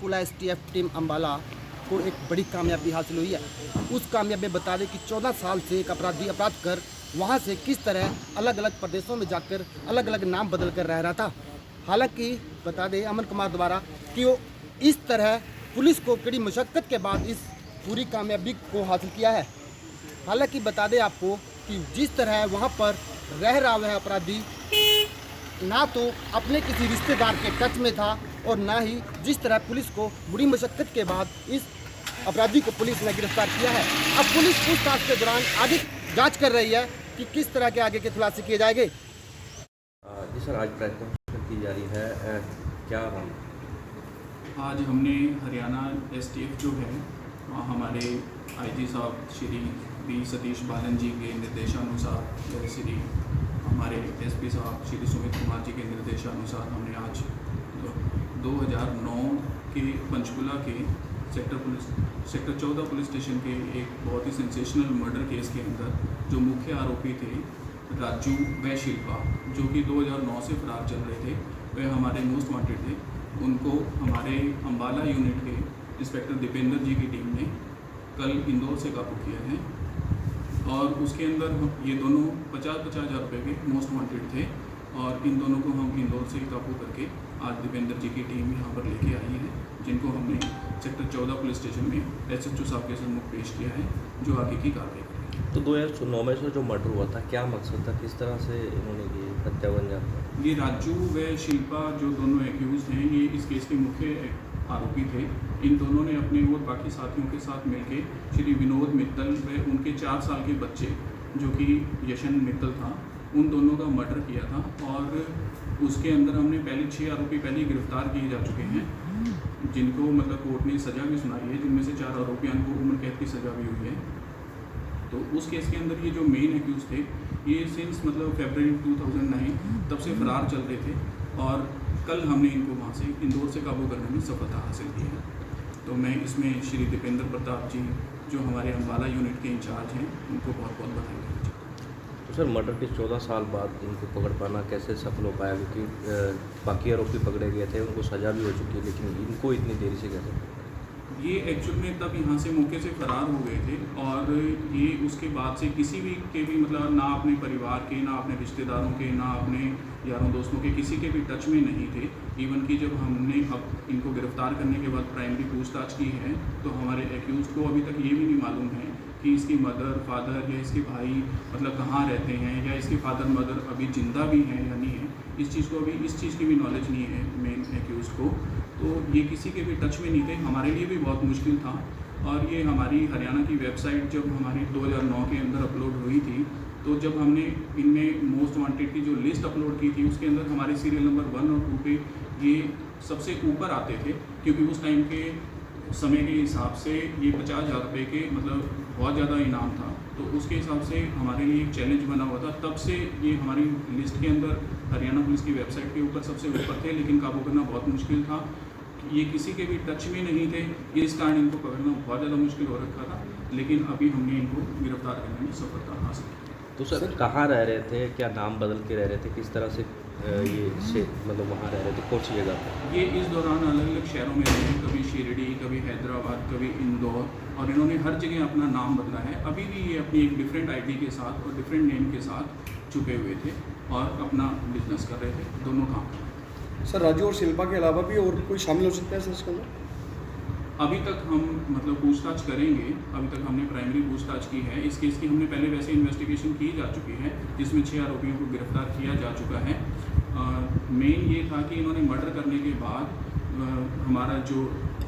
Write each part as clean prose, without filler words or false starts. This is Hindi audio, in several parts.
पंचकुला एसटीएफ टीम अम्बाला को एक बड़ी कामयाबी हासिल हुई है। उस कामयाबी में बता दें कि 14 साल से एक अपराधी अपराध कर वहां से किस तरह अलग अलग प्रदेशों में जाकर अलग अलग नाम बदल कर रह रहा था। हालांकि बता दें अमन कुमार द्वारा कि वो इस तरह पुलिस को कड़ी मशक्कत के बाद इस पूरी कामयाबी को हासिल किया है। हालांकि बता दें आपको कि जिस तरह वहां पर रह रहा वह अपराधी ना तो अपने किसी रिश्तेदार के टच में था और ना ही जिस तरह पुलिस को बड़ी मशक्कत के बाद इस अपराधी को पुलिस ने गिरफ्तार किया है। अब पुलिस पूछताछ के दौरान आगे जांच कर रही है कि किस तरह के आगे के खुलासे किए जाएंगे। जी सर, आज प्रेस कॉन्फ्रेंस की जा रही है, क्या मामला? आज हमने हरियाणा एसटीएफ जो है हमारे आईजी साहब श्री बी सतीश बालन जी के निर्देशानुसार श्री हमारे एसपी साहब श्री सुमित कुमार जी के निर्देशानुसार हमने आज 2009 के पंचकुला के सेक्टर 14 पुलिस स्टेशन के एक बहुत ही सेंसेशनल मर्डर केस के अंदर जो मुख्य आरोपी थे राजू व शिल्पा, जो कि 2009 से फरार चल रहे थे, वह हमारे मोस्ट वांटेड थे। उनको हमारे अम्बाला यूनिट के इंस्पेक्टर दीपेंद्र जी की टीम ने कल इंदौर से काबू किया है और उसके अंदर ये दोनों 50-50 हज़ार रुपये के मोस्ट वांटेड थे और इन दोनों को हम इंदौर से काबू करके आज दीपेंद्र जी की टीम यहाँ पर लेके आई है, जिनको हमने सेक्टर 14 पुलिस स्टेशन में एसएचओ साहब के सम्मुख पेश किया है, जो आगे की कार्रवाई करेंगे। तो 2009 में से जो मर्डर हुआ था, क्या मकसद था, किस तरह से इन्होंने ये हत्या अंजाम दिया? ये राजू व शिल्पा जो दोनों एक्यूज हैं, ये इस केस के मुख्य आरोपी थे। इन दोनों ने अपने और बाकी साथियों के साथ मिलकर श्री विनोद मित्तल व उनके 4 साल के बच्चे जो कि यशन मित्तल था, उन दोनों का मर्डर किया था और उसके अंदर हमने पहले 6 आरोपी पहले गिरफ्तार किए जा चुके हैं, जिनको मतलब कोर्ट ने सज़ा भी सुनाई है, जिनमें से 4 आरोपियों को उम्र कैद की सज़ा भी हुई है। तो उस केस के अंदर ये जो मेन एक्यूज थे, ये सिंस मतलब फरवरी 2009 तब से फरार चल रहे थे और कल हमने इनको वहाँ से इंदौर से काबू करने में सफलता हासिल की है। तो मैं इसमें श्री दीपेंद्र प्रताप जी जो हमारे अम्बाला यूनिट के इंचार्ज हैं, उनको बहुत बहुत बधाई देना चाहता हूँ। तो सर, मर्डर के 14 साल बाद इनको पकड़ पाना कैसे सफल हो पाया? क्योंकि बाकी आरोपी पकड़े गए थे, उनको सज़ा भी हो चुकी है, लेकिन इनको इतनी देरी से कैसे? ये एक्चुअल में तब यहाँ से मौके से फरार हो गए थे और ये उसके बाद से किसी भी के भी मतलब ना अपने परिवार के, ना अपने रिश्तेदारों के, ना अपने यारों दोस्तों के, किसी के भी टच में नहीं थे। इवन कि जब हमने अब इनको गिरफ्तार करने के बाद प्राइमरी पूछताछ की है तो हमारे एक्यूज को अभी तक ये भी नहीं मालूम है कि इसकी मदर, फादर या इसके भाई मतलब कहाँ रहते हैं या इसके फादर मदर अभी जिंदा भी हैं या नहीं है। इस चीज़ को अभी इस चीज़ की भी नॉलेज नहीं है मेन एक्यूज को। तो ये किसी के भी टच में नहीं थे, हमारे लिए भी बहुत मुश्किल था। और ये हमारी हरियाणा की वेबसाइट जब हमारी 2009 के अंदर अपलोड हुई थी, तो जब हमने इनमें मोस्ट वांटेड की जो लिस्ट अपलोड की थी, उसके अंदर हमारे सीरियल नंबर 1 और 2 पे ये सबसे ऊपर आते थे, क्योंकि उस टाइम के समय के हिसाब से ये 50,000 रुपये के मतलब बहुत ज़्यादा इनाम था। तो उसके हिसाब से हमारे लिए एक चैलेंज बना हुआ था। तब से ये हमारी लिस्ट के अंदर हरियाणा पुलिस की वेबसाइट के ऊपर सबसे ऊपर थे, लेकिन काबू करना बहुत मुश्किल था। ये किसी के भी टच में नहीं थे, इस कारण इनको पकड़ना बहुत ज़्यादा मुश्किल हो रखा था, लेकिन अभी हमने इनको गिरफ्तार करने में सफलता हासिल की। तो सर, कहाँ रह रहे थे, क्या नाम बदल के रह रहे थे, किस तरह से ये से मतलब वहाँ रह रहे थे, कौन सी जगह पर? ये इस दौरान अलग अलग शहरों में रहे, कभी शिरडी, कभी हैदराबाद, कभी इंदौर, और इन्होंने हर जगह अपना नाम बदला है। अभी भी ये अपनी एक डिफरेंट आईडी के साथ और डिफरेंट नेम के साथ छुपे हुए थे और अपना बिजनेस कर रहे थे, दोनों काम। सर, राजू और शिल्पा के अलावा भी और कोई शामिल हो सकता है सर इसके अंदर? अभी तक हम मतलब पूछताछ करेंगे। अभी तक हमने प्राइमरी पूछताछ की है। इस केस की हमने पहले वैसे इन्वेस्टिगेशन की जा चुकी है, जिसमें 6 आरोपियों को गिरफ्तार किया जा चुका है। मेन ये था कि इन्होंने मर्डर करने के बाद हमारा जो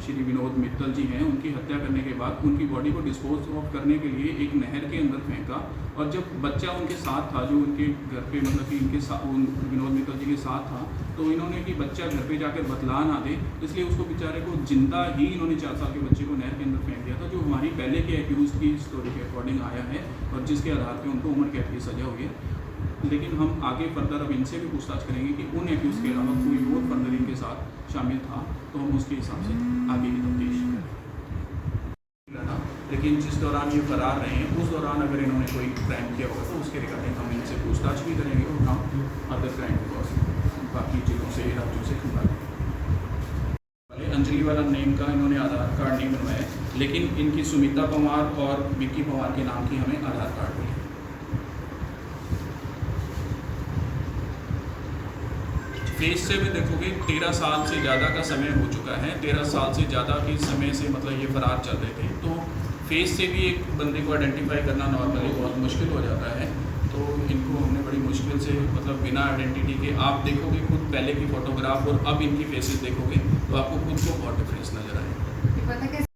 श्री विनोद मित्तल जी हैं, उनकी हत्या करने के बाद उनकी बॉडी को डिस्पोज ऑफ करने के लिए एक नहर के अंदर फेंका। और जब बच्चा उनके साथ था, जो उनके घर पे मतलब कि इनके साथ विनोद मित्तल जी के साथ था, तो इन्होंने कि बच्चा घर पे जाकर बतला ना दे, इसलिए उसको बेचारे को जिंदा ही इन्होंने 4 साल के बच्चे को नहर के अंदर फेंक दिया था, जो हमारी पहले के एक्यूज की स्टोरी के अकॉर्डिंग आया है और जिसके आधार पर उनको उम्र कैद की सज़ा हुई है। लेकिन हम आगे फर्दर अब इनसे भी पूछताछ करेंगे कि उन एक्यूज के अलावा कोई और फर्दर इनके साथ शामिल था, तो हम उसके हिसाब से आगे की तफ्तीश करेंगे। लेकिन जिस दौरान ये फरार रहे हैं, उस दौरान अगर इन्होंने कोई क्राइम किया होगा तो उसके रिगार्डिंग हम इनसे पूछताछ भी करेंगे और हम अदर क्राइम बिकॉज बाकी चीज़ों से राज्यों से खुला अंजलि फैमिली वाला नेम का इन्होंने आधार कार्ड नहीं बनवाया है, लेकिन इनकी सुमिता पवार और विक्की पवार के नाम की हमें आधार कार्ड मिले। फेस से भी देखोगे 13 साल से ज़्यादा का समय हो चुका है, 13 साल से ज़्यादा के समय से मतलब ये फरार चल रहे थे, तो फेस से भी एक बंदे को आइडेंटिफाई करना नॉर्मली बहुत मुश्किल हो जाता है। तो इनको हमने बड़ी मुश्किल से मतलब बिना आइडेंटिटी के, आप देखोगे खुद पहले की फ़ोटोग्राफ और अब इनकी फेसेस देखोगे तो आपको खुद को बहुत डिफरेंस नज़र आएगा।